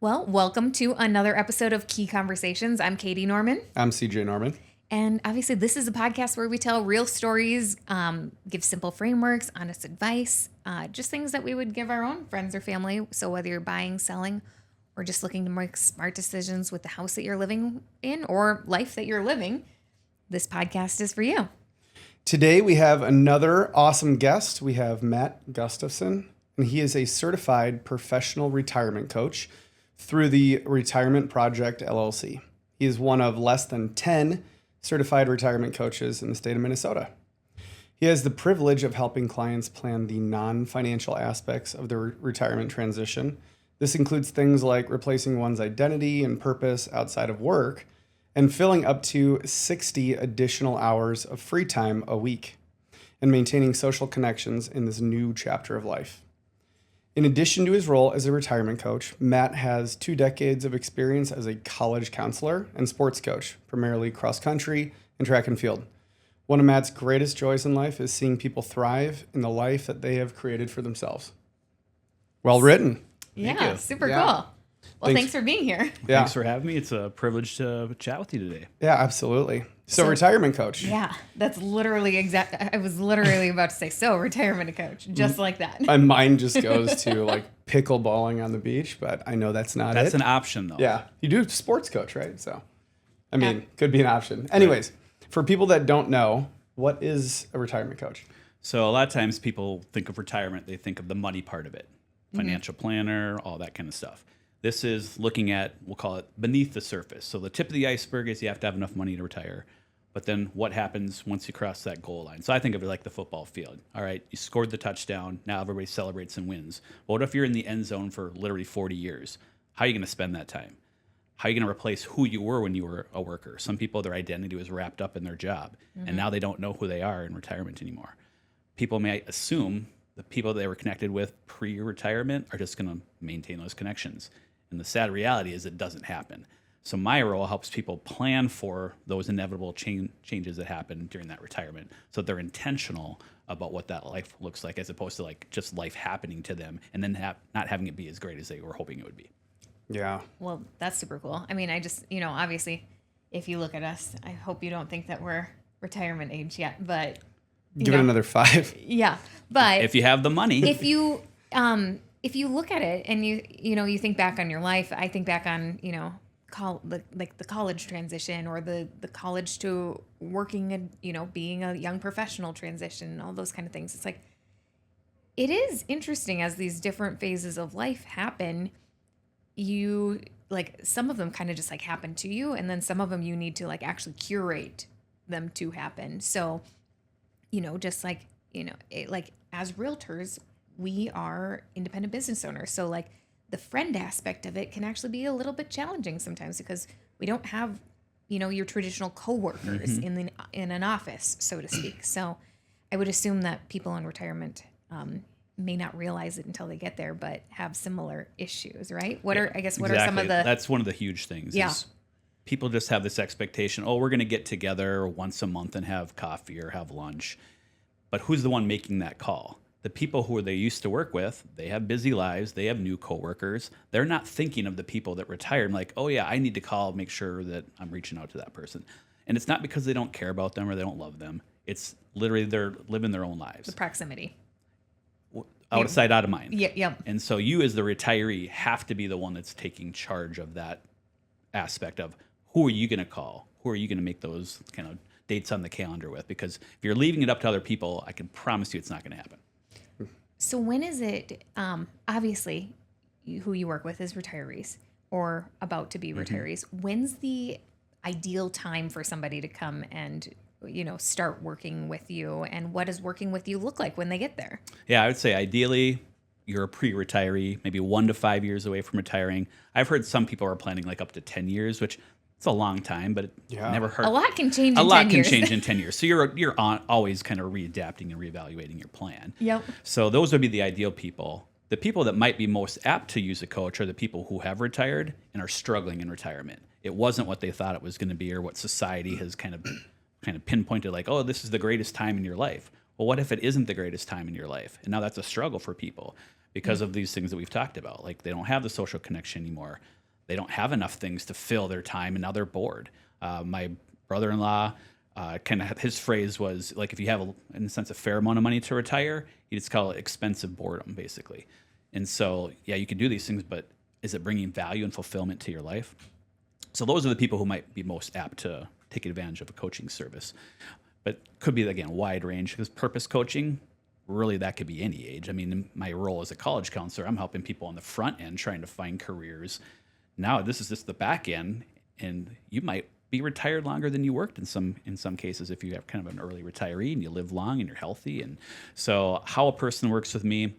Well, welcome to another episode of Key Conversations. I'm Katy Norman. I'm CJ Norman. And obviously, this is a podcast where we tell real stories, give simple frameworks, honest advice, just things that we would give our own friends or family. So whether you're buying, selling, or just looking to make smart decisions with the house that you're living in or life that you're living, this podcast is for you. Today, we have another awesome guest. We have Matt Gustafson, and he is a certified professional retirement coach through the Retirement Project LLC. He is one of less than 10 certified retirement coaches in the state of Minnesota. He has the privilege of helping clients plan the non-financial aspects of their retirement transition. This includes things like replacing one's identity and purpose outside of work and filling up to 60 additional hours of free time a week and maintaining social connections in this new chapter of life. In addition to his role as a retirement coach, Matt has 2 decades of experience as a college counselor and sports coach, primarily cross country and track and field. One of Matt's greatest joys in life is seeing people thrive in the life that they have created for themselves. Well written. Yeah, super cool. Well, thanks for being here. Yeah. Thanks for having me. It's a privilege to chat with you today. Yeah, absolutely. So retirement coach. Yeah, that's literally I was literally about to say, retirement coach, just like that. My mind just goes to like pickleballing on the beach, but I know that's not it. That's an option, though. Yeah, you do sports coach, right? So, I mean, could be an option. Anyways, for people that don't know, what is a retirement coach? So a lot of times people think of retirement, they think of the money part of it, financial planner, all that kind of stuff. This is looking at, we'll call it beneath the surface. So the tip of the iceberg is you have to have enough money to retire. But then what happens once you cross that goal line? So I think of it like the football field. All right, you scored the touchdown. Now everybody celebrates and wins. Well, what if you're in the end zone for literally 40 years? How are you going to spend that time? How are you going to replace who you were when you were a worker? Some people, their identity was wrapped up in their job, and now they don't know who they are in retirement anymore. People may assume the people they were connected with pre-retirement are just going to maintain those connections. And the sad reality is it doesn't happen. So my role helps people plan for those inevitable changes that happen during that retirement, so that they're intentional about what that life looks like, as opposed to like just life happening to them and then not having it be as great as they were hoping it would be. Yeah. Well, that's super cool. I mean, I just, obviously, if you look at us, I hope you don't think that we're retirement age yet, but Give it another 5. Yeah, but If you have the money. if you look at it and you think back on your life, I think back on the college transition or the college to working and being a young professional transition, all those kind of things. It's like it is interesting as these different phases of life happen. You some of them kind of just happen to you, and then some of them you need to actually curate them to happen. So just as realtors, we are independent business owners. So the friend aspect of it can actually be a little bit challenging sometimes because we don't have, your traditional coworkers in an office, so to speak. So I would assume that people in retirement may not realize it until they get there, but have similar issues, right? What are some of the... That's one of the huge things. Yeah. Is people just have this expectation, we're going to get together once a month and have coffee or have lunch. But who's the one making that call? The people who they used to work with, they have busy lives. They have new coworkers. They're not thinking of the people that retired. Like, I need to call, make sure that I'm reaching out to that person. And it's not because they don't care about them or they don't love them. It's literally they're living their own lives. The proximity. Out of sight, out of mind. Yeah. And so you as the retiree have to be the one that's taking charge of that aspect of who are you going to call? Who are you going to make those kind of dates on the calendar with? Because if you're leaving it up to other people, I can promise you it's not going to happen. So when is it, obviously, who you work with is retirees or about to be retirees. When's the ideal time for somebody to come and, start working with you? And what does working with you look like when they get there? Yeah, I would say ideally you're a pre-retiree, maybe 1 to 5 years away from retiring. I've heard some people are planning up to 10 years, which it's a long time, but it never hurt. A lot can change in 10 years. A lot can change in 10 years. So you're always kind of readapting and reevaluating your plan. Yep. So those would be the ideal people. The people that might be most apt to use a coach are the people who have retired and are struggling in retirement. It wasn't what they thought it was going to be or what society has kind of pinpointed this is the greatest time in your life. Well, what if it isn't the greatest time in your life? And now that's a struggle for people because of these things that we've talked about. Like they don't have the social connection anymore. They don't have enough things to fill their time, and now they're bored. My brother-in-law, his phrase was like, if you have, in a sense, a fair amount of money to retire, he just call it expensive boredom, basically. And so, yeah, you can do these things, but is it bringing value and fulfillment to your life? So those are the people who might be most apt to take advantage of a coaching service. But could be, again, a wide range, because purpose coaching, really that could be any age. I mean, in my role as a college counselor, I'm helping people on the front end trying to find careers. Now this is just the back end, and you might be retired longer than you worked in some cases if you have kind of an early retiree and you live long and you're healthy. And so how a person works with me,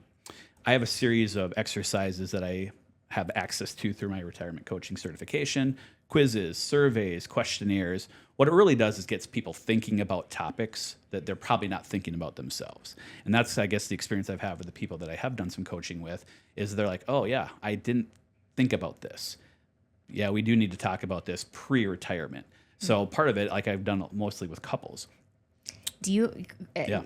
I have a series of exercises that I have access to through my retirement coaching certification, quizzes, surveys, questionnaires. What it really does is gets people thinking about topics that they're probably not thinking about themselves. And that's, I guess, the experience I've had with the people that I have done some coaching with, is they're like, oh yeah, I didn't think about this. Yeah, we do need to talk about this pre-retirement. So part of it, like I've done mostly with couples. Do you, Yeah.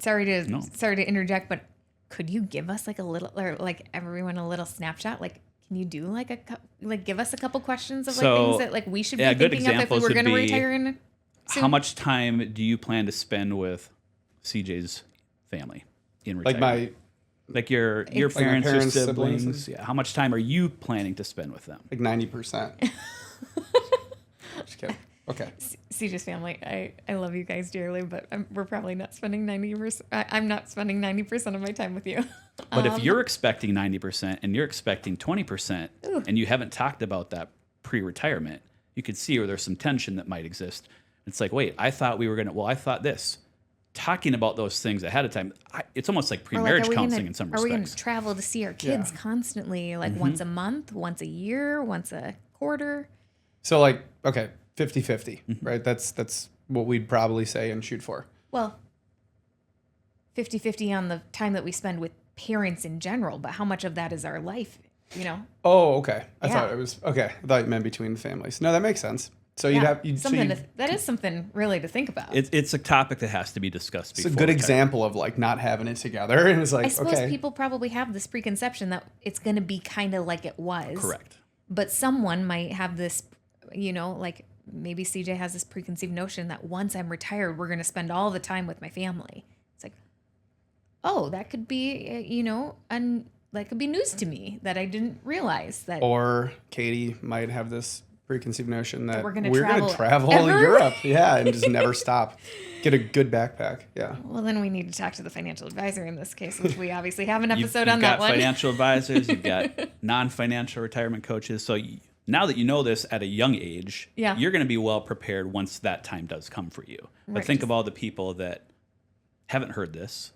sorry to interject, but could you give us like a little, or like everyone a little snapshot? Like, can you do like give us a couple questions of like things that like we should be thinking of if we were going to retire in soon? How much time do you plan to spend with CJ's family in retirement? Like your parents or siblings? Yeah. How much time are you planning to spend with them? Like 90%. Just kidding. Okay. CJ's family, I love you guys dearly, but we're probably not spending 90%. I'm not spending 90% of my time with you. But if you're expecting 90% and you're expecting 20%, and you haven't talked about that pre-retirement, you could see where there's some tension that might exist. It's like, wait, I thought we were going to, I thought this. Talking about those things ahead of time, it's almost like pre-marriage counseling in some respects. Are we going to travel to see our kids constantly, like once a month, once a year, once a quarter? So like, okay, 50-50, right? That's what we'd probably say and shoot for. Well, 50-50 on the time that we spend with parents in general, but how much of that is our life, you know? Oh, okay. I thought you meant between the families. No, that makes sense. So that is something really to think about. It's a topic that has to be discussed before. It's a good example of like not having it together. And it's like, I suppose people probably have this preconception that it's going to be kind of like it was. Correct. But someone might have this, you know, like maybe CJ has this preconceived notion that once I'm retired, we're going to spend all the time with my family. It's like, oh, that could be, you know, that could be news to me that I didn't realize that. Or Katy might have this preconceived notion that we're going to travel Europe, and just never stop. Get a good backpack, Well, then we need to talk to the financial advisor in this case, which we obviously have an episode on that one. You've got financial advisors, you've got non-financial retirement coaches. So now that you know this at a young age, you're going to be well prepared once that time does come for you. But think of all the people that haven't heard this.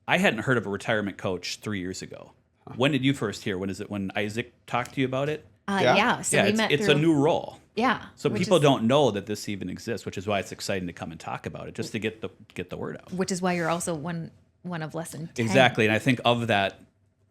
I hadn't heard of a retirement coach 3 years ago. When did you first hear? When is it? When Isaac talked to you about it? So we met it's a new role. Yeah. So people don't know that this even exists, which is why it's exciting to come and talk about it, just to get the word out. Which is why you're also one of less than 10. Exactly. And I think of that,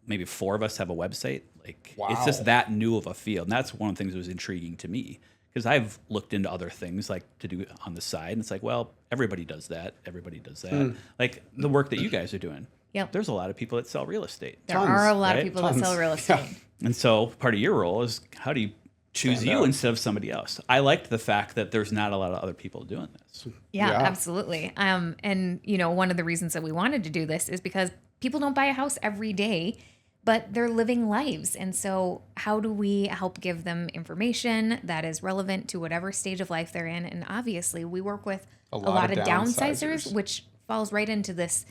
maybe 4 of us have a website. Like it's just that new of a field. And that's one of the things that was intriguing to me, because I've looked into other things like to do on the side. And it's like, well, everybody does that. Everybody does that. Like the work that you guys are doing. Yep. There's a lot of people that sell real estate. There are a lot of people that sell real estate. Yeah. And so part of your role is how do you choose you instead of somebody else? I liked the fact that there's not a lot of other people doing this. Yeah, absolutely. And you know, one of the reasons that we wanted to do this is because people don't buy a house every day, but they're living lives. And so how do we help give them information that is relevant to whatever stage of life they're in? And obviously we work with a lot of downsizers, which falls right into this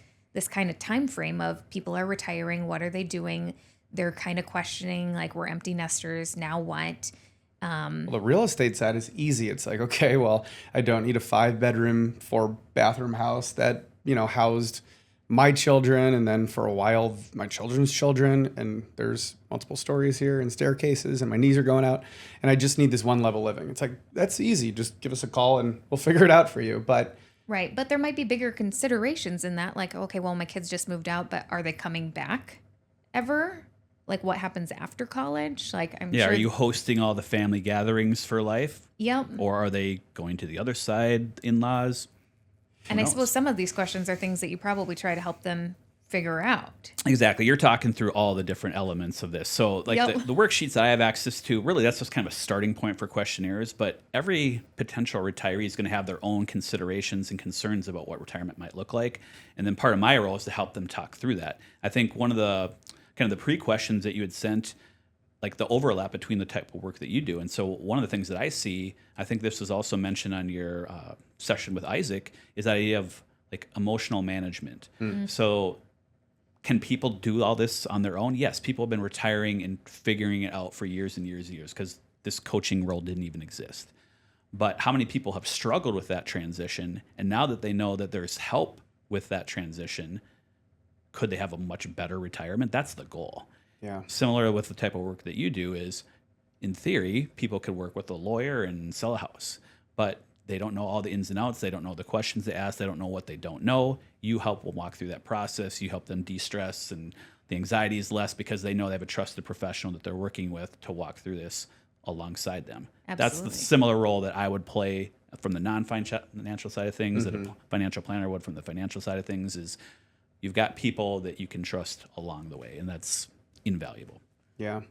kind of time frame of people are retiring. What are they doing? They're kind of questioning, like, we're empty nesters. Now what? Well, the real estate side is easy. It's like, okay, well, I don't need a 5-bedroom, 4-bathroom house that, you know, housed my children and then for a while my children's children. And there's multiple stories here and staircases and my knees are going out. And I just need this one level living. It's like, that's easy. Just give us a call and we'll figure it out for you. But right. But there might be bigger considerations in that. Like, okay, well, my kids just moved out, but are they coming back ever? Like, what happens after college? Like, I'm sure. Are you hosting all the family gatherings for life? Yep. Or are they going to the other side, in-laws? And I suppose some of these questions are things that you probably try to help them figure out. Exactly. You're talking through all the different elements of this. So like Yep. the worksheets that I have access to, really that's just kind of a starting point for questionnaires, but every potential retiree is going to have their own considerations and concerns about what retirement might look like. And then part of my role is to help them talk through that. I think one of the kind of the pre-questions that you had sent, like the overlap between the type of work that you do. And so one of the things that I see, I think this was also mentioned on your session with Isaac, is that idea of like emotional management. So can people do all this on their own? Yes, people have been retiring and figuring it out for years and years and years because this coaching role didn't even exist. But how many people have struggled with that transition? And now that they know that there's help with that transition, could they have a much better retirement? That's the goal. Yeah. Similar with the type of work that you do is, in theory, people could work with a lawyer and sell a house, but they don't know all the ins and outs. They don't know the questions they ask. They don't know what they don't know. You help them walk through that process. You help them de-stress, and the anxiety is less because they know they have a trusted professional that they're working with to walk through this alongside them. Absolutely. That's the similar role that I would play from the non-financial side of things, that a financial planner would from the financial side of things, is you've got people that you can trust along the way, and that's invaluable. Yeah.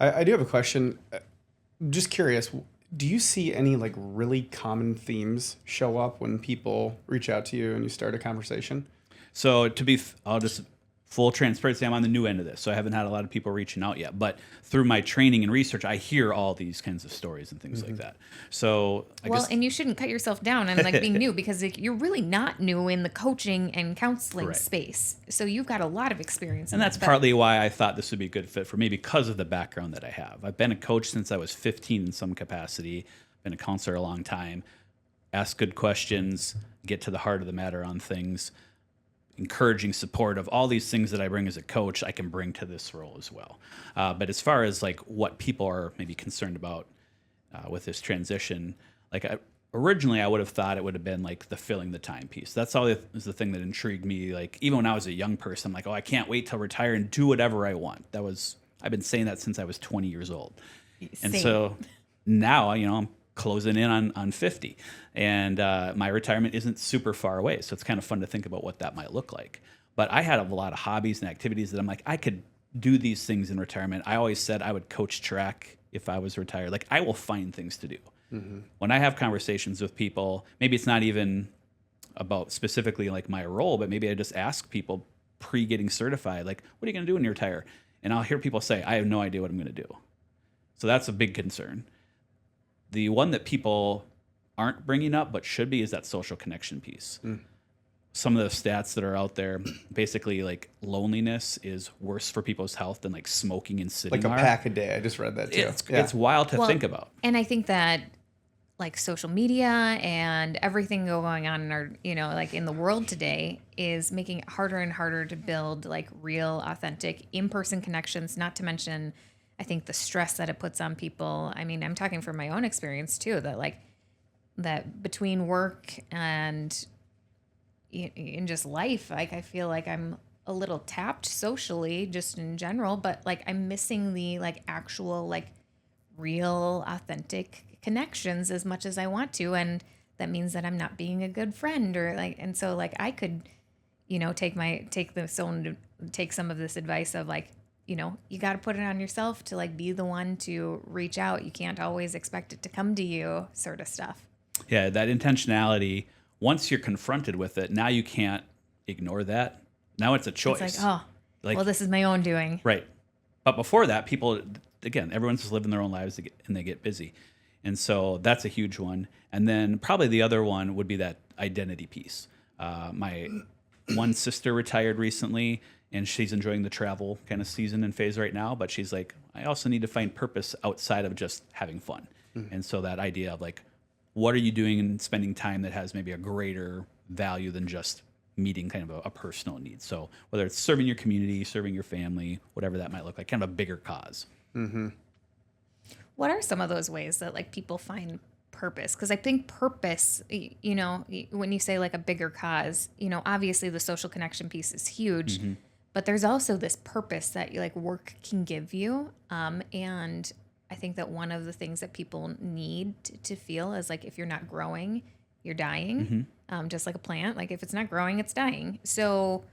I do have a question. Just curious, do you see any like really common themes show up when people reach out to you and you start a conversation? So I'll just full transparency, I'm on the new end of this, so I haven't had a lot of people reaching out yet. But through my training and research, I hear all these kinds of stories and things like that. So I guess, And you shouldn't cut yourself down and like being new, because like, you're really not new in the coaching and counseling Correct. space. So you've got a lot of experience. and that's partly why I thought this would be a good fit for me, because of the background that I have. I've been a coach since I was 15 in some capacity, been a counselor a long time, ask good questions, get to the heart of the matter on things, encouraging, supportive, all these things that I bring as a coach, I can bring to this role as well. But as far as like what people are maybe concerned about with this transition, like originally I would have thought it would have been like the filling the time piece. That's always the thing that intrigued me. Like even when I was a young person, I'm like, oh, I can't wait to retire and do whatever I want. I've been saying that since I was 20 years old. And Same. so now, I'm closing in on 50, and my retirement isn't super far away, so it's kind of fun to think about what that might look like. But I had a lot of hobbies and activities that I'm like, I could do these things in retirement. I always said I would coach track if I was retired. Like I will find things to do. When I have conversations with people, maybe it's not even about specifically like my role, but maybe I just ask people pre-getting certified, like, what are you going to do when you retire? And I'll hear people say, I have no idea what I'm going to do. So that's a big concern. The one that people aren't bringing up but should be is that social connection piece. Some of the stats that are out there, basically like loneliness is worse for people's health than like smoking and sitting. Like a pack a day. I just read that too. It's wild to think about. And I think that like social media and everything going on in our, like in the world today is making it harder and harder to build like real, authentic, in-person connections, not to mention, I think the stress that it puts on people. I mean, I'm talking from my own experience too, that between work and in just life, like I feel like I'm a little tapped socially just in general, but like I'm missing the like actual like real authentic connections as much as I want to, and that means that I'm not being a good friend or like, and so like I could take some of this advice of like, you got to put it on yourself to like be the one to reach out. You can't always expect it to come to you, sort of stuff. Yeah, that intentionality, once you're confronted with it, now you can't ignore that. Now it's a choice. It's like, well, this is my own doing. Right. But before that, people, again, everyone's just living their own lives and they get busy. And so that's a huge one. And then probably the other one would be that identity piece. My one sister retired recently, and she's enjoying the travel kind of season and phase right now. But she's like, I also need to find purpose outside of just having fun. And so that idea of like, what are you doing and spending time that has maybe a greater value than just meeting kind of a personal need? So whether it's serving your community, serving your family, whatever that might look like, kind of a bigger cause. What are some of those ways that like people find purpose? Because I think purpose, when you say like a bigger cause, obviously the social connection piece is huge, but there's also this purpose that like work can give you. And I think that one of the things that people need to feel is like, if you're not growing, you're dying. Just like a plant, like if it's not growing, it's dying. So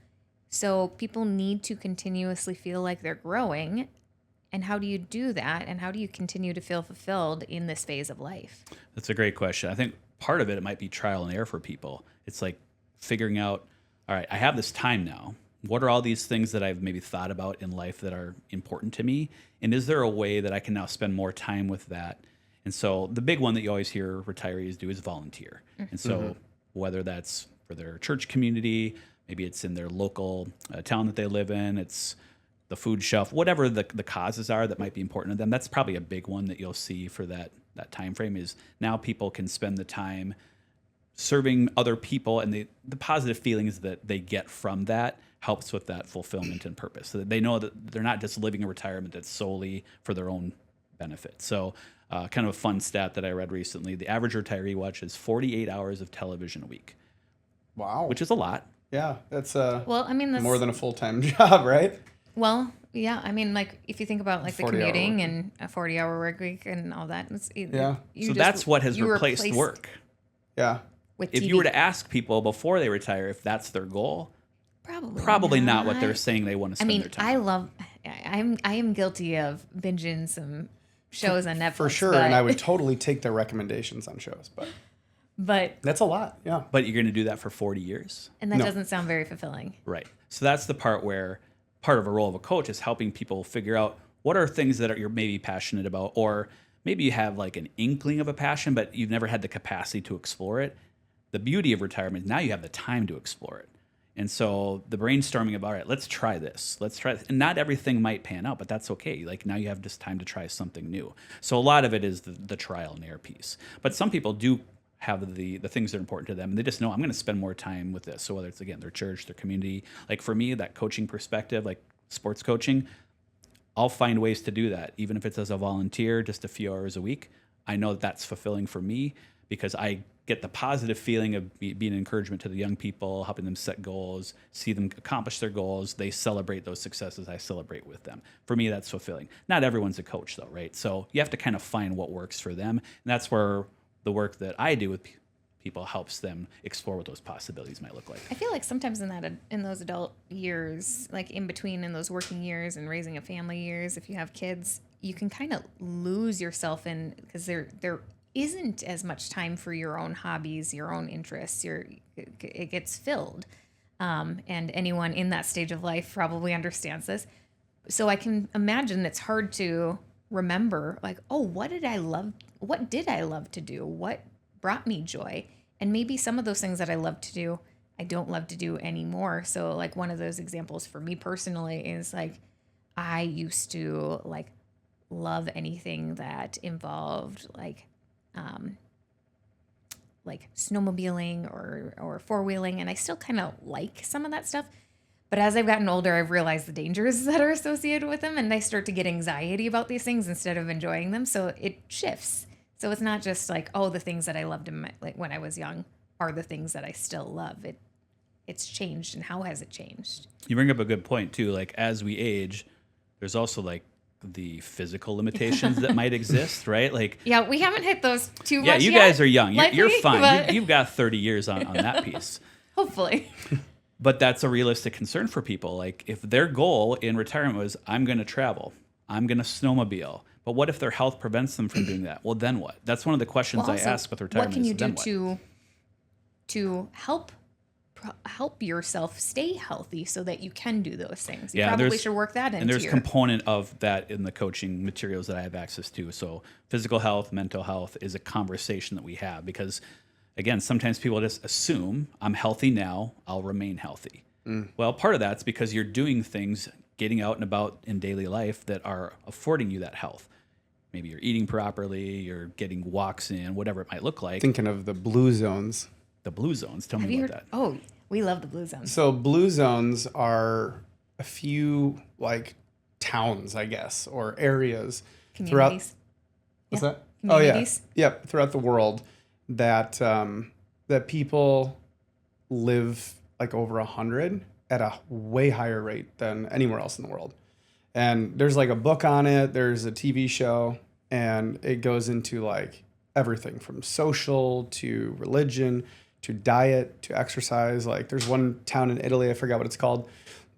So people need to continuously feel like they're growing. And how do you do that? And how do you continue to feel fulfilled in this phase of life? That's a great question. I think part of it might be trial and error for people. It's like figuring out, all right, I have this time now. What are all these things that I've maybe thought about in life that are important to me? And is there a way that I can now spend more time with that? And so the big one that you always hear retirees do is volunteer. And so whether that's for their church community, maybe it's in their local town that they live in, it's the food shelf, whatever the causes are that might be important to them, that's probably a big one that you'll see for that time frame. Is now people can spend the time serving other people, and the positive feelings that they get from that helps with that fulfillment and purpose. So that they know that they're not just living a retirement that's solely for their own benefit. So kind of a fun stat that I read recently, the average retiree watches 48 hours of television a week. Wow. Which is a lot. Yeah, that's well, I mean, that's more than a full-time job, right? Well, yeah. I mean, like if you think about like the 40-hour commuting work and a 40-hour work week and all that. Yeah. So that's what has you replaced replaced work. Yeah. with If TV. you were to ask people before they retire if that's their goal, Probably not what they're saying they want to I spend mean, their time. I am guilty of binging some shows on Netflix For sure, but, and I would totally take their recommendations on shows, but that's a lot. Yeah. But you're going to do that for 40 years? and that No. doesn't sound very fulfilling. Right. So that's the part where part of a role of a coach is helping people figure out what are things that you're maybe passionate about, or maybe you have like an inkling of a passion, but you've never had the capacity to explore it. The beauty of retirement, now you have the time to explore it. And so the brainstorming of, all right, let's try this. Let's try this. And not everything might pan out, but that's okay. Like now you have just time to try something new. So a lot of it is the trial and error piece. But some people do have the things that are important to them, and they just know I'm going to spend more time with this. So whether it's, again, their church, their community, like for me, that coaching perspective, like sports coaching, I'll find ways to do that, even if it's as a volunteer, just a few hours a week. I know that that's fulfilling for me because I get the positive feeling of being an encouragement to the young people, helping them set goals, see them accomplish their goals. They celebrate those successes. I celebrate with them. For me, that's fulfilling. Not everyone's a coach, though, right? So you have to kind of find what works for them. And that's where the work that I do with people helps them explore what those possibilities might look like. I feel like sometimes in those adult years, like in between in those working years and raising a family years, if you have kids, you can kind of lose yourself in because there isn't as much time for your own hobbies, your own interests. It gets filled, and anyone in that stage of life probably understands this. So I can imagine it's hard to remember, like, oh, what did I love? What did I love to do? What brought me joy? And maybe some of those things that I love to do, I don't love to do anymore. So like one of those examples for me personally is like, I used to like love anything that involved like snowmobiling or four-wheeling. And I still kind of like some of that stuff. But as I've gotten older, I've realized the dangers that are associated with them. And I start to get anxiety about these things instead of enjoying them. So it shifts. So it's not just like, oh, the things that I loved when I was young are the things that I still love. It's changed. And how has it changed? You bring up a good point, too. Like, as we age, there's also, like, the physical limitations that might exist, right? Like, yeah, we haven't hit those too much yeah, you yet, guys are young. You're likely, fine. but You've got 30 years on that piece. hopefully. But that's a realistic concern for people. Like, if their goal in retirement was, I'm going to travel, I'm going to snowmobile, but what if their health prevents them from doing that? Well, then what? That's one of the questions I Also, ask with retirement. What can you is, do to help yourself stay healthy so that you can do those things? You probably should work that into and there's component of that in the coaching materials that I have access to. So physical health, mental health is a conversation that we have because, again, sometimes people just assume I'm healthy now, I'll remain healthy. Well, part of that's because you're doing things, getting out and about in daily life that are affording you that health. Maybe you're eating properly, you're getting walks in, whatever it might look like. Thinking of the blue zones. The blue zones, tell me about that. Oh, we love the blue zones. So blue zones are a few like towns, I guess, or areas Communities. What's Yeah. that? Oh yeah, Communities. yep. Throughout the world, that that people live like over 100 at a way higher rate than anywhere else in the world. And there's like a book on it. There's a TV show, and it goes into like everything from social to religion to diet to exercise. Like there's one town in Italy, I forgot what it's called,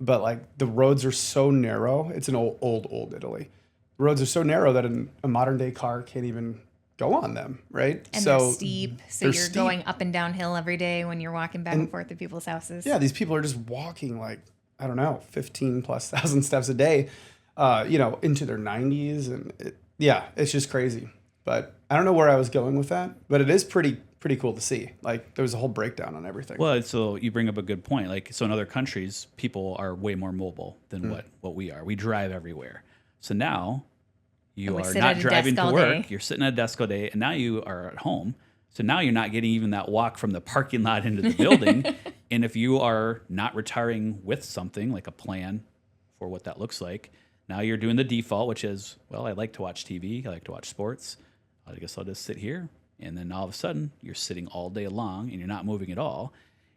but like the roads are so narrow. It's an old Italy. The roads are so narrow that a modern day car can't even go on them, right? And so they're steep, so you're going up and downhill every day when you're walking back and forth to people's houses. Yeah, these people are just walking like, I don't know, 15,000+ steps a day, into their 90s. And it's just crazy. But I don't know where I was going with that, but it is pretty cool to see. Like there was a whole breakdown on everything. Well, so you bring up a good point. Like, so in other countries, people are way more mobile than what we are. We drive everywhere. So now you are not driving to work. You're sitting at a desk all day, and now you are at home. So now you're not getting even that walk from the parking lot into the building. And if you are not retiring with something like a plan for what that looks like, now you're doing the default, which is, well, I like to watch TV. I like to watch sports. I guess I'll just sit here. And then all of a sudden, you're sitting all day long, and you're not moving at all.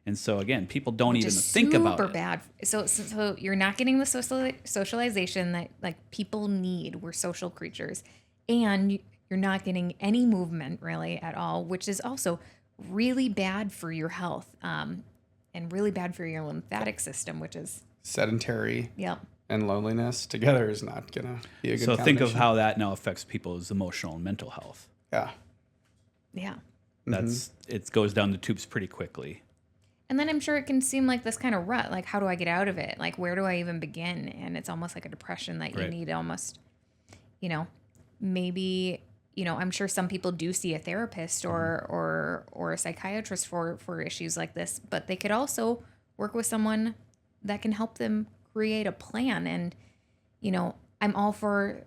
And so again, people don't even think about it. Super bad. So you're not getting the socialization that like people need. We're social creatures, and you're not getting any movement really at all, which is also really bad for your health, and really bad for your lymphatic system, which is sedentary. Yep. And loneliness together is not gonna be a good. So think of how that now affects people's emotional and mental health. Yeah. Yeah. It goes down the tubes pretty quickly. And then I'm sure it can seem like this kind of rut. Like, how do I get out of it? Like, where do I even begin? And it's almost like a depression that you need almost, maybe, I'm sure some people do see a therapist or a psychiatrist for issues like this, but they could also work with someone that can help them create a plan. And, I'm all for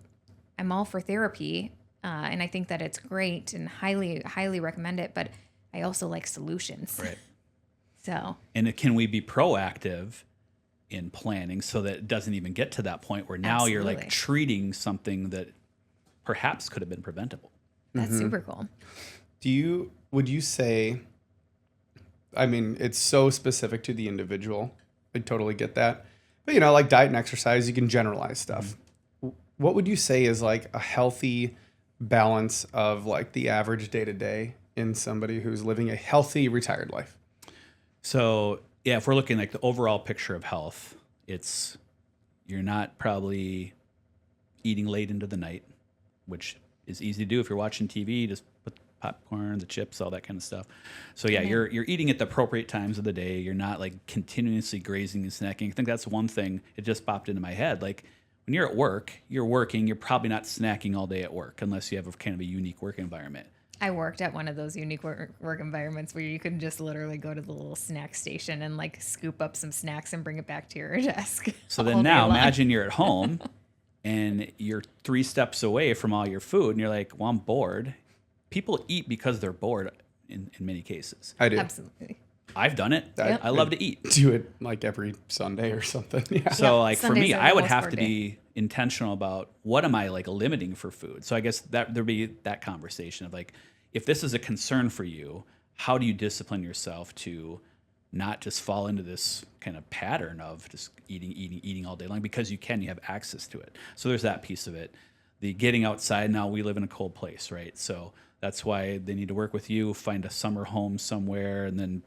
therapy. And I think that it's great and highly, highly recommend it. But I also like solutions. Right. So. And can we be proactive in planning so that it doesn't even get to that point where now you're like treating something that perhaps could have been preventable? That's super cool. Would you say, I mean, it's so specific to the individual. I totally get that. But, like diet and exercise, you can generalize stuff. What would you say is like a healthy balance of like the average day to day in somebody who's living a healthy retired life? So yeah, if we're looking like the overall picture of health, you're not probably eating late into the night, which is easy to do if you're watching TV. Just put the popcorn, the chips, all that kind of stuff. So yeah, you're eating at the appropriate times of the day. You're not like continuously grazing and snacking. I think that's one thing. It just popped into my head. Like when you're at work, you're working. You're probably not snacking all day at work unless you have a kind of a unique work environment. I worked at one of those unique work environments where you can just literally go to the little snack station and like scoop up some snacks and bring it back to your desk. So then now imagine you're at home and you're 3 steps away from all your food and you're like, well, I'm bored. People eat because they're bored in many cases. I do. Absolutely. I've done it. I love to eat. Do it like every Sunday or something. Yeah. So like Sundays for me, are I would almost have work to day. be intentional about what am I like limiting for food. So I guess that there'd be that conversation of like, if this is a concern for you, how do you discipline yourself to not just fall into this kind of pattern of just eating all day long because you have access to it. So there's that piece of it. The getting outside, now we live in a cold place, right? So that's why they need to work with you, find a summer home somewhere, and then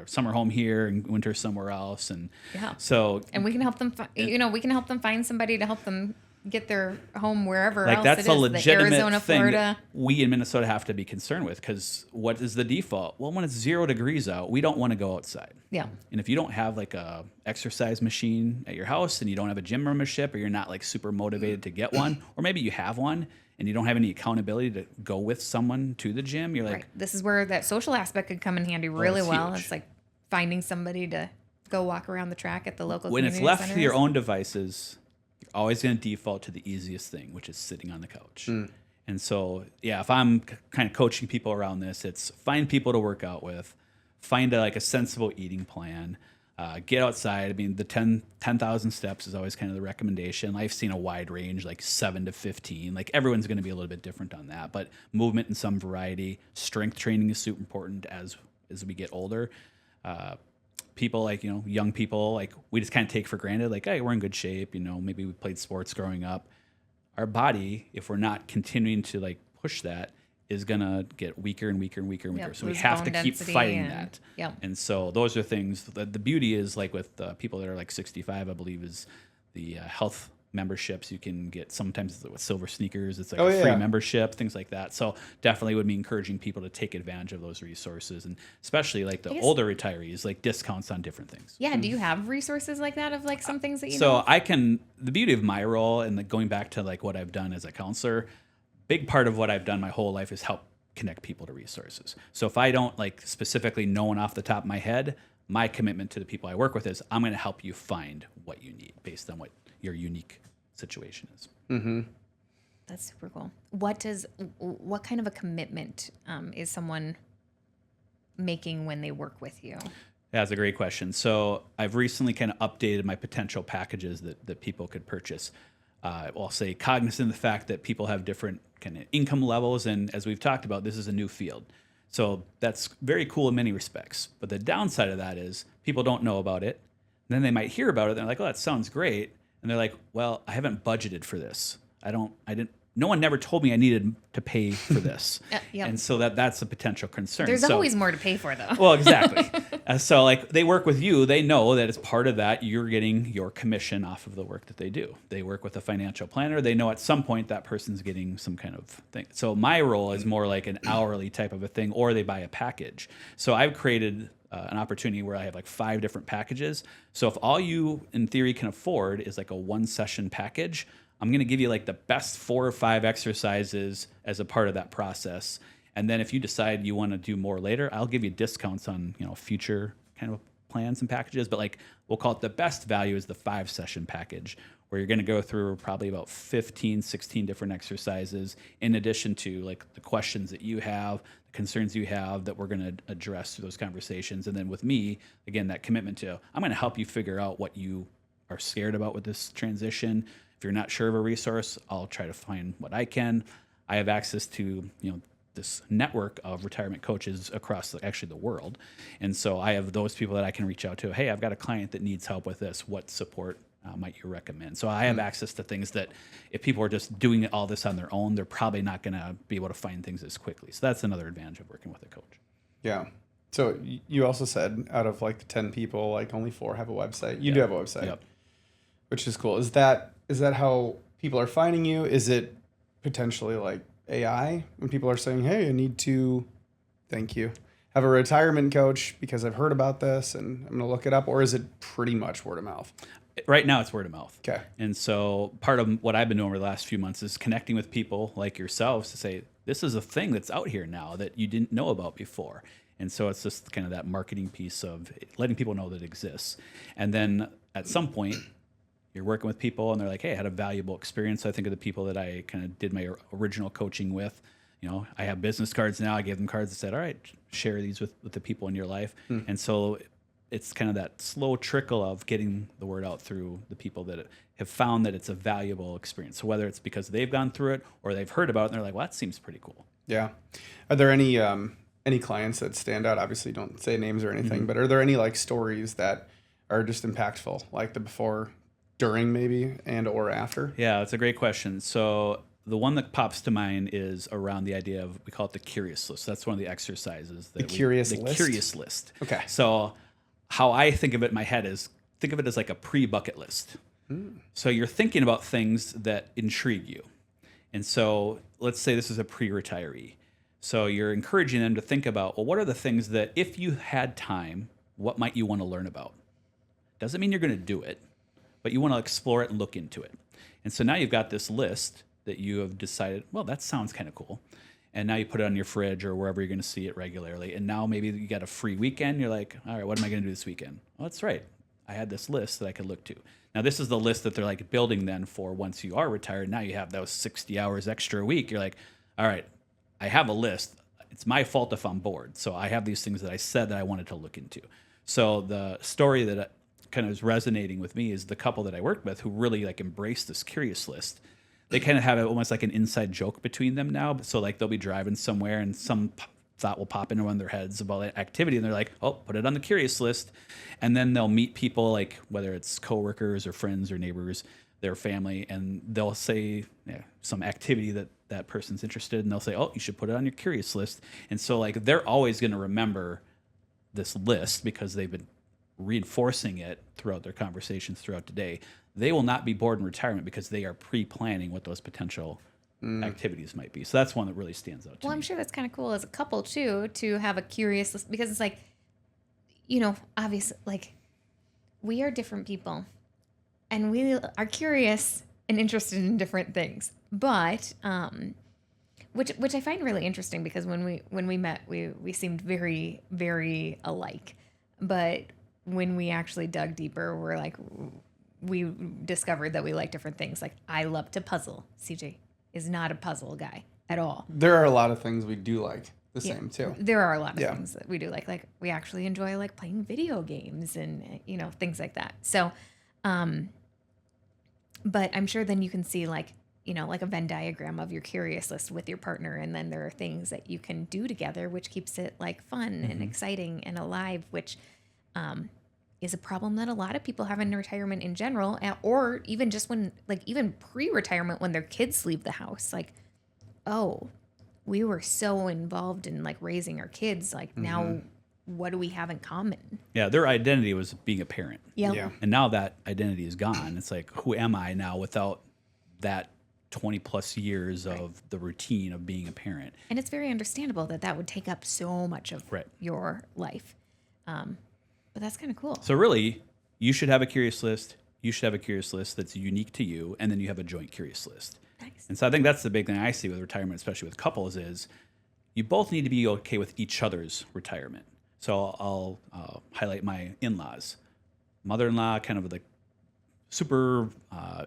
summer home here and winter somewhere else. And so, and we can help them, we can help them find somebody to help them get their home wherever like else that's it is. a legitimate Arizona, thing Florida. that we in Minnesota have to be concerned with, because what is the default? Well, when it's 0 degrees out, we don't want to go outside. Yeah. And if you don't have like a exercise machine at your house and you don't have a gym membership, or you're not like super motivated to get one, or maybe you have one and you don't have any accountability to go with someone to the gym, you're like, Right. This is where that social aspect could come in handy really well. huge. It's like finding somebody to go walk around the track at the local when it's community left to centers. your own devices, you're always going to default to the easiest thing, which is sitting on the couch. And so, yeah, if I'm kind of coaching people around this, it's find people to work out with, find a sensible eating plan, get outside. I mean, the 10,000 steps is always kind of the recommendation. I've seen a wide range, like 7 to 15. Like everyone's going to be a little bit different on that, but movement in some variety. Strength training is super important as we get older. People young people, we just kind of take for granted, hey, we're in good shape. Maybe we played sports growing up. Our body, if we're not continuing to push that, is going to get weaker and weaker and weaker and weaker. Yep, So we lose have bone to keep density fighting and- that. yep. And so those are things that the beauty is, like with people that are like 65, I believe, is the health memberships. You can get sometimes with silver sneakers. It's like a free membership, things like that. So definitely would be encouraging people to take advantage of those resources, and especially like the older retirees, like discounts on different things. Yeah. Do you have resources like that of like some things that you So know? I can, the beauty of my role and like going back to like what I've done as a counselor, big part of what I've done my whole life is help connect people to resources. So if I don't like specifically know one off the top of my head, my commitment to the people I work with is I'm going to help you find what you need based on what your unique situation is. Mm-hmm. That's super cool. What kind of a commitment is someone making when they work with you? That's a great question. So I've recently kind of updated my potential packages that people could purchase. I'll say cognizant of the fact that people have different kind of income levels. And as we've talked about, this is a new field. So that's very cool in many respects. But the downside of that is people don't know about it. And then they might hear about it. And they're like, oh, that sounds great. And they're like, well, I haven't budgeted for this. No one never told me I needed to pay for this. Yep. And so that's a potential concern. There's always more to pay for, though. Well, exactly. So like they work with you, they know that as part of that, you're getting your commission off of the work that they do. They work with a financial planner. They know at some point that person's getting some kind of thing. So my role is more like an hourly type of a thing, or they buy a package. So I've created an opportunity where I have like 5 different packages. So if all you in theory can afford is like a 1-session package, I'm going to give you like the best 4 or 5 exercises as a part of that process. And then if you decide you want to do more later, I'll give you discounts on, future kind of plans and packages. But like we'll call it the best value is the 5-session package, where you're going to go through probably about 15, 16 different exercises in addition to like the questions that you have, the concerns you have that we're going to address through those conversations. And then with me, again, that commitment to, I'm going to help you figure out what you are scared about with this transition. If you're not sure of a resource, I'll try to find what I can. I have access to, this network of retirement coaches across actually the world. And so I have those people that I can reach out to. Hey, I've got a client that needs help with this. What support might you recommend? So I have access to things that if people are just doing all this on their own, they're probably not going to be able to find things as quickly. So that's another advantage of working with a coach. Yeah. So you also said out of like the 10 people, like only 4 have a website. You do have a website, Yep. which is cool. Is that how people are finding you? Is it potentially like AI when people are saying, hey, I need to, thank you, have a retirement coach because I've heard about this and I'm going to look it up? Or is it pretty much word of mouth? Right now it's word of mouth. Okay. And so part of what I've been doing over the last few months is connecting with people like yourselves to say, this is a thing that's out here now that you didn't know about before. And so it's just kind of that marketing piece of letting people know that it exists. And then at some point, you're working with people and they're like, hey, I had a valuable experience. So I think of the people that I kind of did my original coaching with. I have business cards now. I gave them cards that said, all right, share these with the people in your life. And so it's kind of that slow trickle of getting the word out through the people that have found that it's a valuable experience. So whether it's because they've gone through it or they've heard about it and they're like, well, that seems pretty cool. Yeah. Are there any clients that stand out? Obviously don't say names or anything, but are there any like stories that are just impactful, like the before, during maybe, and or after? Yeah, that's a great question. So the one that pops to mind is around the idea of, we call it the curious list. That's one of the exercises. The curious list. Okay. So how I think of it in my head is, think of it as like a pre-bucket list. So you're thinking about things that intrigue you. And so let's say this is a pre-retiree. So you're encouraging them to think about, well, what are the things that if you had time, what might you want to learn about? Doesn't mean you're going to do it, but you want to explore it and look into it. And so now you've got this list that you have decided, well, that sounds kind of cool. And now you put it on your fridge or wherever you're going to see it regularly. And now maybe you got a free weekend. You're like, all right, what am I going to do this weekend? Well, that's right. I had this list that I could look to. Now, this is the list that they're like building then for once you are retired. Now you have those 60 hours extra a week. You're like, all right, I have a list. It's my fault if I'm bored. So I have these things that I said that I wanted to look into. So the story that kind of is resonating with me is the couple that I worked with who really like embraced this curious list. They kind of have it almost like an inside joke between them now. So like they'll be driving somewhere and some thought will pop into one of their heads about that activity. And they're like, oh, put it on the curious list. And then they'll meet people like whether it's coworkers or friends or neighbors their family, and they'll say some activity that person's interested in, and they'll say, oh, you should put it on your curious list. And so like they're always going to remember this list because they've been reinforcing it throughout their conversations throughout the day. They will not be bored in retirement because they are pre-planning what those potential activities might be. So that's one that really stands out to me. Well, I'm sure that's kind of cool as a couple too, to have a curious list, because it's like, obviously, like, we are different people and we are curious and interested in different things. But which I find really interesting, because when we met, we seemed very, very alike. But when we actually dug deeper, we discovered that we like different things. Like, I love to puzzle. CJ is not a puzzle guy at all. There are a lot of things we do like the same too. There are a lot of things that we do like. Like, we actually enjoy like playing video games and things like that. So, but I'm sure then you can see like a Venn diagram of your curious list with your partner, and then there are things that you can do together, which keeps it like fun and exciting and alive, which is a problem that a lot of people have in retirement in general, or even just when, like, even pre-retirement, when their kids leave the house. Like, oh, we were so involved in like raising our kids. Like, now what do we have in common? Yeah, their identity was being a parent. Yeah. And now that identity is gone. It's like, who am I now without that 20 plus years of the routine of being a parent? And it's very understandable that would take up so much of your life. But that's kind of cool. So really, you should have a curious list. You should have a curious list that's unique to you, and then you have a joint curious list. Nice. And so I think that's the big thing I see with retirement, especially with couples, is you both need to be okay with each other's retirement. So I'll highlight my in-laws. Mother-in-law, kind of like super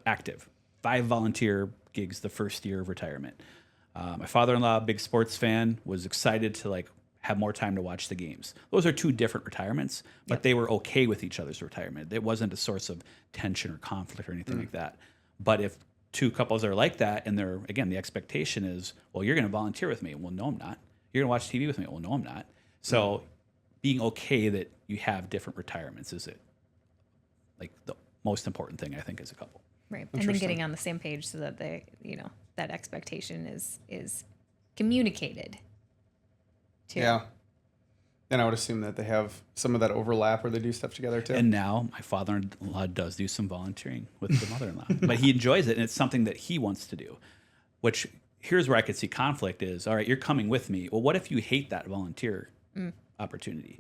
active. 5 volunteer gigs the first year of retirement. My father-in-law, big sports fan, was excited to like have more time to watch the games. Those are 2 different retirements, but they were okay with each other's retirement. It wasn't a source of tension or conflict or anything like that. But if 2 couples are like that, and they're, again, the expectation is, well, you're going to volunteer with me. Well, no, I'm not. You're going to watch TV with me. Well, no, I'm not. So being okay that you have different retirements is like the most important thing, I think, as a couple. Right. And then getting on the same page so that that expectation is communicated too. Yeah. And I would assume that they have some of that overlap where they do stuff together too. And now my father-in-law does do some volunteering with the mother-in-law, but he enjoys it, and it's something that he wants to do. Which, here's where I could see conflict is, all right, you're coming with me. Well, what if you hate that volunteer opportunity?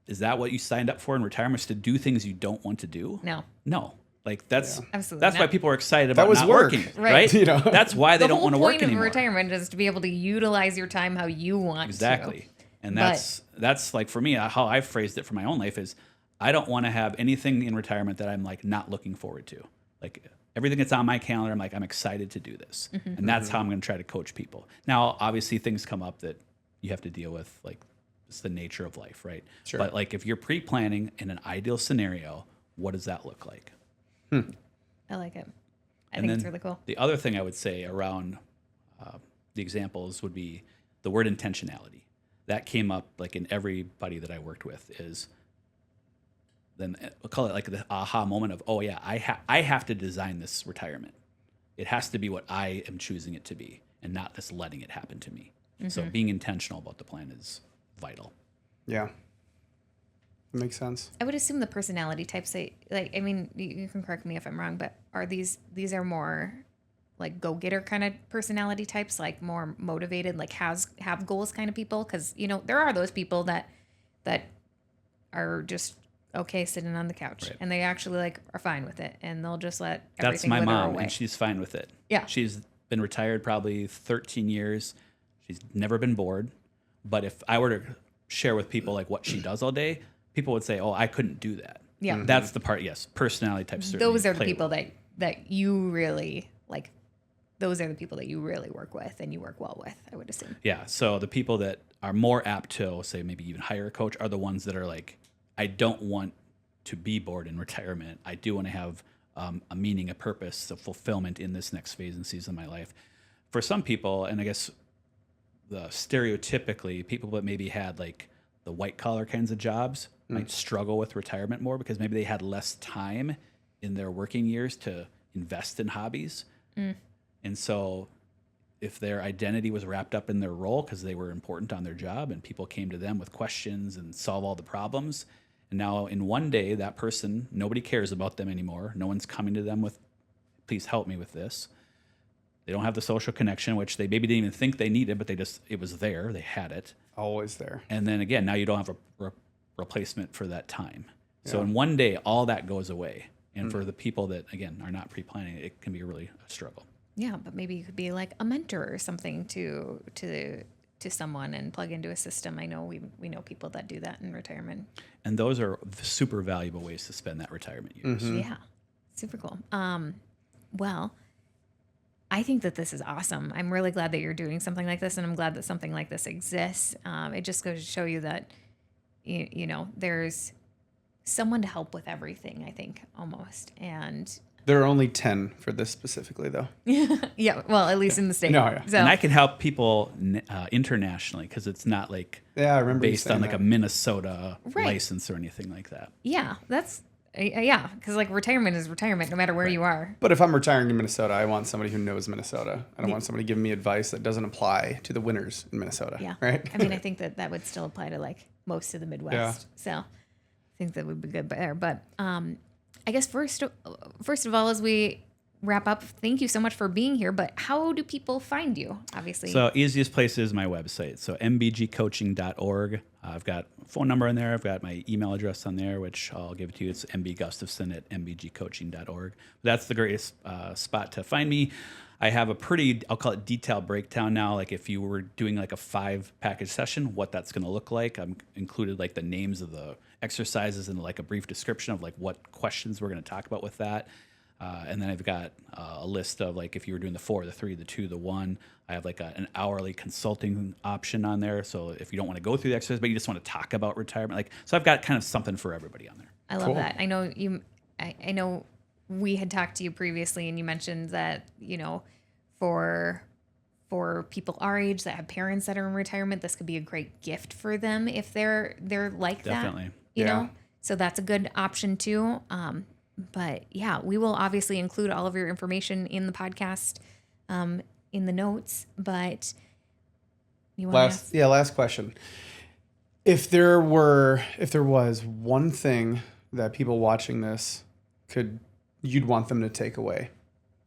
Is that what you signed up for in retirement, is to do things you don't want to do? No. Like, that's absolutely that's not. Why people are excited about not work. working, Right. That's why they don't want to work anymore. The whole point of retirement is to be able to utilize your time how you want Exactly. And that's like, for me, how I've phrased it for my own life is, I don't want to have anything in retirement that I'm like not looking forward to. Like, everything that's on my calendar, I'm like, I'm excited to do this. And that's how I'm going to try to coach people. Now, obviously, things come up that you have to deal with, like, it's the nature of life, right? Sure. But like, if you're pre-planning in an ideal scenario, what does that look like? I like it. I think it's really cool. The other thing I would say around the examples would be the word intentionality. That came up like in everybody that I worked with, is then we'll call it like the aha moment of, oh yeah, I have to design this retirement. It has to be what I am choosing it to be, and not just letting it happen to me. So being intentional about the plan is vital. Yeah. That makes sense. I would assume the personality types, I mean, you can correct me if I'm wrong, but are these are more like go-getter kind of personality types, like more motivated, like have goals kind of people? Because, there are those people that are just okay sitting on the couch, and they actually like are fine with it, and they'll just let everything That's my mom, away. and she's fine with it. Yeah. She's been retired probably 13 years. She's never been bored. But if I were to share with people like what she does all day, people would say, oh, I couldn't do that. Yeah. That's the part, yes. Personality types. Those are the people that you really like. Those are the people that you really work with and you work well with, I would assume. Yeah. So the people that are more apt to, say, maybe even hire a coach are the ones that are like, I don't want to be bored in retirement. I do want to have a meaning, a purpose, a fulfillment in this next phase and season of my life. For some people, and I guess stereotypically, people that maybe had like the white collar kinds of jobs might struggle with retirement more because maybe they had less time in their working years to invest in hobbies. And so if their identity was wrapped up in their role because they were important on their job and people came to them with questions and solve all the problems, and now in one day, that person, nobody cares about them anymore. No one's coming to them with, please help me with this. They don't have the social connection, which they maybe didn't even think they needed, but it was there. They had it. Always there. And then again, now you don't have a replacement for that time. So in one day, all that goes away. And for the people that, again, are not pre-planning, it can be really a struggle. Yeah, but maybe you could be like a mentor or something to someone and plug into a system. I know we know people that do that in retirement. And those are super valuable ways to spend that retirement years. Yeah, super cool. Well, I think that this is awesome. I'm really glad that you're doing something like this, and I'm glad that something like this exists. It just goes to show you that, you know, there's someone to help with everything, I think, almost. And There are only 10 for this specifically, though. yeah, well, at least in the state. No, yeah. So, And I can help people internationally because it's not like Yeah, I remember you based saying on like that. a Minnesota Right. license or anything like that. yeah, that's, yeah, because like retirement is retirement no matter where you are. But if I'm retiring in Minnesota, I want somebody who knows Minnesota. I don't want somebody giving me advice that doesn't apply to the winners in Minnesota. Yeah. Right? I mean, I think that would still apply to like most of the Midwest. So I think that would be good there. But I guess first of all, as we wrap up, thank you so much for being here. But how do people find you? Obviously. So easiest place is my website. So mbgcoaching.org. I've got a phone number in there. I've got my email address on there, which I'll give to you. It's mbgustafson@mbgcoaching.org. That's the greatest spot to find me. I have a pretty, I'll call it detailed breakdown now. Like if you were doing like a 5-package session, what that's going to look like. I'm included like the names of the exercises and like a brief description of like what questions we're going to talk about with that. And then I've got a list of like if you were doing the 4, the 3, the 2, the 1, I have like an hourly consulting option on there. So if you don't want to go through the exercise, but you just want to talk about retirement, like so I've got kind of something for everybody on there. I love that. I know you. I know we had talked to you previously, and you mentioned that for people our age that have parents that are in retirement, this could be a great gift for them if they're like Definitely. that. You know, so that's a good option too. But yeah, we will obviously include all of your information in the podcast, in the notes. But you want to ask? Last question. If there was one thing that people watching this you'd want them to take away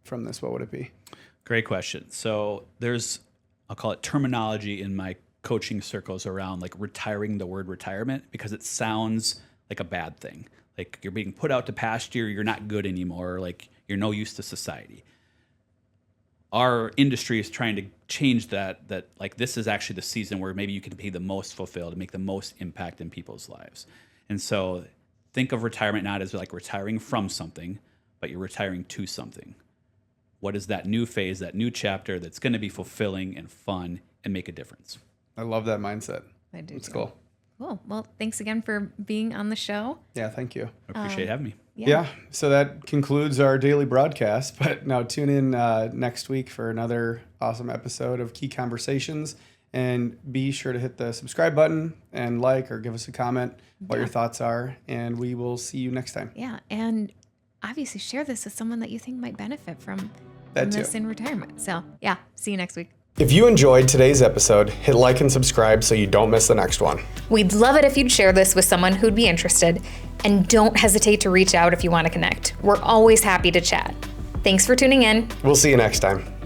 from this, what would it be? Great question. So there's, I'll call it terminology in my coaching circles around like retiring the word retirement because it sounds like a bad thing. Like you're being put out to pasture, you're not good anymore, like you're no use to society. Our industry is trying to change that like this is actually the season where maybe you can be the most fulfilled and make the most impact in people's lives. And so think of retirement not as like retiring from something, but you're retiring to something. What is that new phase, that new chapter that's going to be fulfilling and fun and make a difference? I love that mindset. I do. It's too. cool. Cool. Well, thanks again for being on the show. Yeah, thank you. I appreciate having me. Yeah, so that concludes our daily broadcast. But now tune in next week for another awesome episode of Key Conversations. And be sure to hit the subscribe button and like or give us a comment what your thoughts are. And we will see you next time. Yeah. And obviously share this with someone that you think might benefit from That this too. in retirement. So yeah, see you next week. If you enjoyed today's episode, hit like and subscribe so you don't miss the next one. We'd love it if you'd share this with someone who'd be interested. And don't hesitate to reach out if you want to connect. We're always happy to chat. Thanks for tuning in. We'll see you next time.